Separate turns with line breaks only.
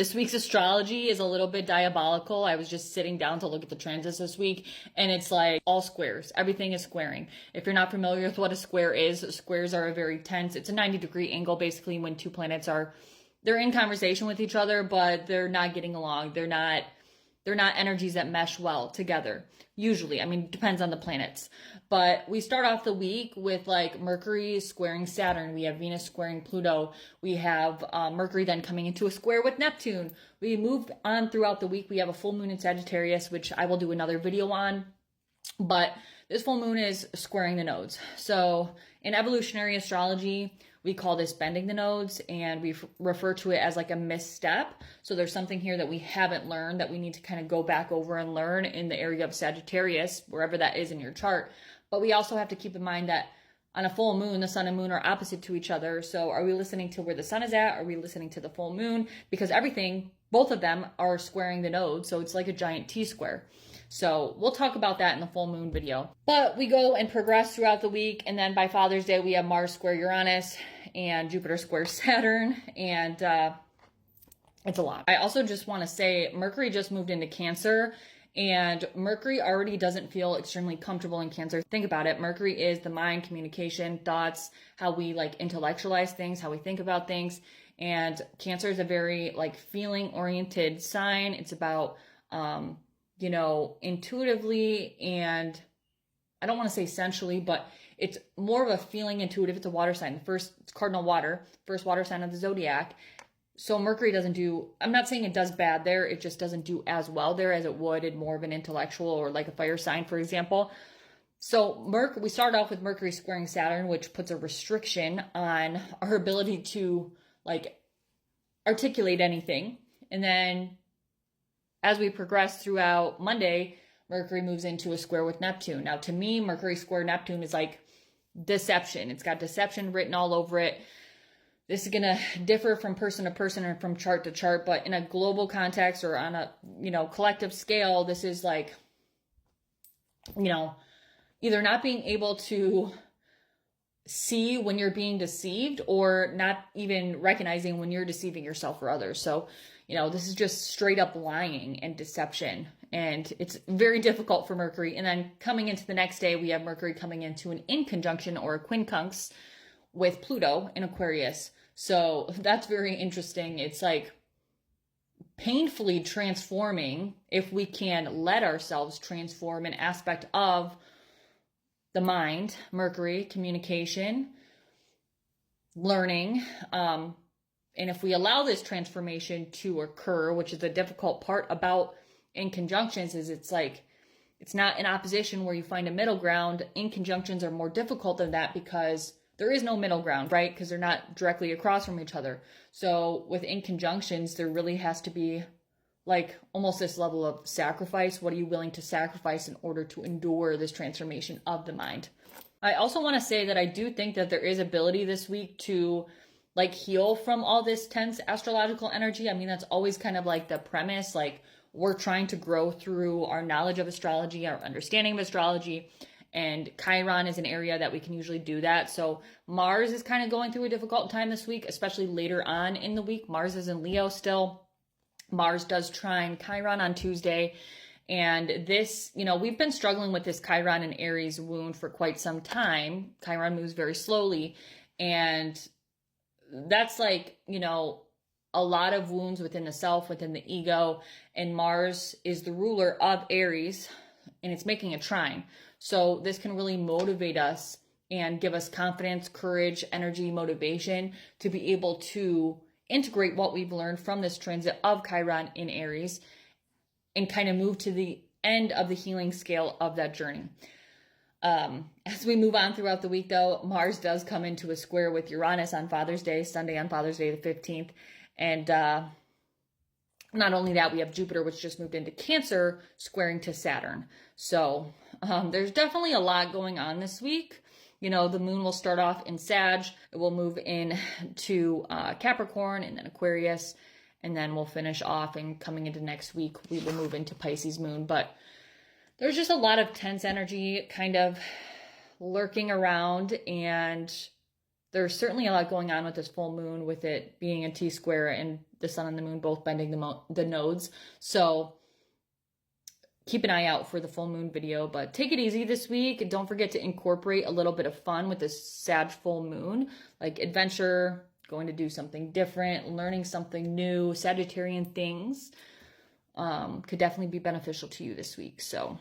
This week's astrology is a little bit diabolical. I was just sitting down to look at the transits this week, and it's like all squares. Everything is squaring. If you're not familiar with what a square is, squares are a very tense, it's a 90-degree angle basically when two planets they're in conversation with each other, but they're not getting along. They're not energies that mesh well together. Usually, I mean, it depends on the planets. But we start off the week with like Mercury squaring Saturn. We have Venus squaring Pluto. We have Mercury then coming into a square with Neptune. We move on throughout the week. We have a full moon in Sagittarius, which I will do another video on. But this full moon is squaring the nodes. So in evolutionary astrology, we call this bending the nodes, and we refer to it as like a misstep. So there's something here that we haven't learned that we need to kind of go back over and learn in the area of Sagittarius, wherever that is in your chart. But we also have to keep in mind that on a full moon, the sun and moon are opposite to each other. So are we listening to where the sun is at? Are we listening to the full moon? Because both of them are squaring the node. So it's like a giant T-square. So we'll talk about that in the full moon video. But we go and progress throughout the week. And then by Father's Day, we have Mars square Uranus and Jupiter square Saturn. And it's a lot. I also just want to say Mercury just moved into Cancer. And Mercury already doesn't feel extremely comfortable in Cancer. Think about it. Mercury is the mind, communication, thoughts, how we like intellectualize things, how we think about things. And Cancer is a very like feeling oriented sign. It's about, intuitively, and I don't want to say sensually, but it's more of a feeling intuitive. It's a water sign. It's cardinal water, first water sign of the zodiac. So Mercury I'm not saying it does bad there. It just doesn't do as well there as it would in more of an intellectual or like a fire sign, for example. So we start off with Mercury squaring Saturn, which puts a restriction on our ability to like articulate anything. And then as we progress throughout Monday, Mercury moves into a square with Neptune. Now, to me, Mercury square Neptune is like deception. It's got deception written all over it. This is going to differ from person to person and from chart to chart, but in a global context or on a, collective scale, this is like, either not being able to see when you're being deceived or not even recognizing when you're deceiving yourself or others. So, this is just straight up lying and deception. And it's very difficult for Mercury. And then coming into the next day, we have Mercury coming into an in conjunction or a quincunx with Pluto in Aquarius. So that's very interesting. It's like painfully transforming if we can let ourselves transform an aspect of the mind, Mercury, communication, learning, and if we allow this transformation to occur, which is the difficult part about in conjunctions, is it's not an opposition where you find a middle ground. In conjunctions are more difficult than that because there is no middle ground, right? Because they're not directly across from each other. So with in conjunctions, there really has to be like almost this level of sacrifice. What are you willing to sacrifice in order to endure this transformation of the mind? I also want to say that I do think that there is ability this week to like heal from all this tense astrological energy. I mean, that's always kind of like the premise. Like we're trying to grow through our knowledge of astrology, our understanding of astrology, and Chiron is an area that we can usually do that. So Mars is kind of going through a difficult time this week, especially later on in the week. Mars is in Leo still. Mars does trine Chiron on Tuesday. And this, we've been struggling with this Chiron and Aries wound for quite some time. Chiron moves very slowly. And that's like, a lot of wounds within the self, within the ego. And Mars is the ruler of Aries, and it's making a trine. So this can really motivate us and give us confidence, courage, energy, motivation to be able to integrate what we've learned from this transit of Chiron in Aries and kind of move to the end of the healing scale of that journey. As we move on throughout the week, though, Mars does come into a square with Uranus on Father's Day, Sunday on Father's Day, the 15th. And not only that, we have Jupiter, which just moved into Cancer, squaring to Saturn. So there's definitely a lot going on this week. The moon will start off in Sag. It will move into Capricorn and then Aquarius. And then we'll finish off, and coming into next week, we will move into Pisces moon. But there's just a lot of tense energy kind of lurking around, and there's certainly a lot going on with this full moon, with it being a T-square and the sun and the moon both bending the nodes. So keep an eye out for the full moon video, but take it easy this week. Don't forget to incorporate a little bit of fun with this Sag full moon, like adventure, going to do something different, learning something new, Sagittarian things could definitely be beneficial to you this week. So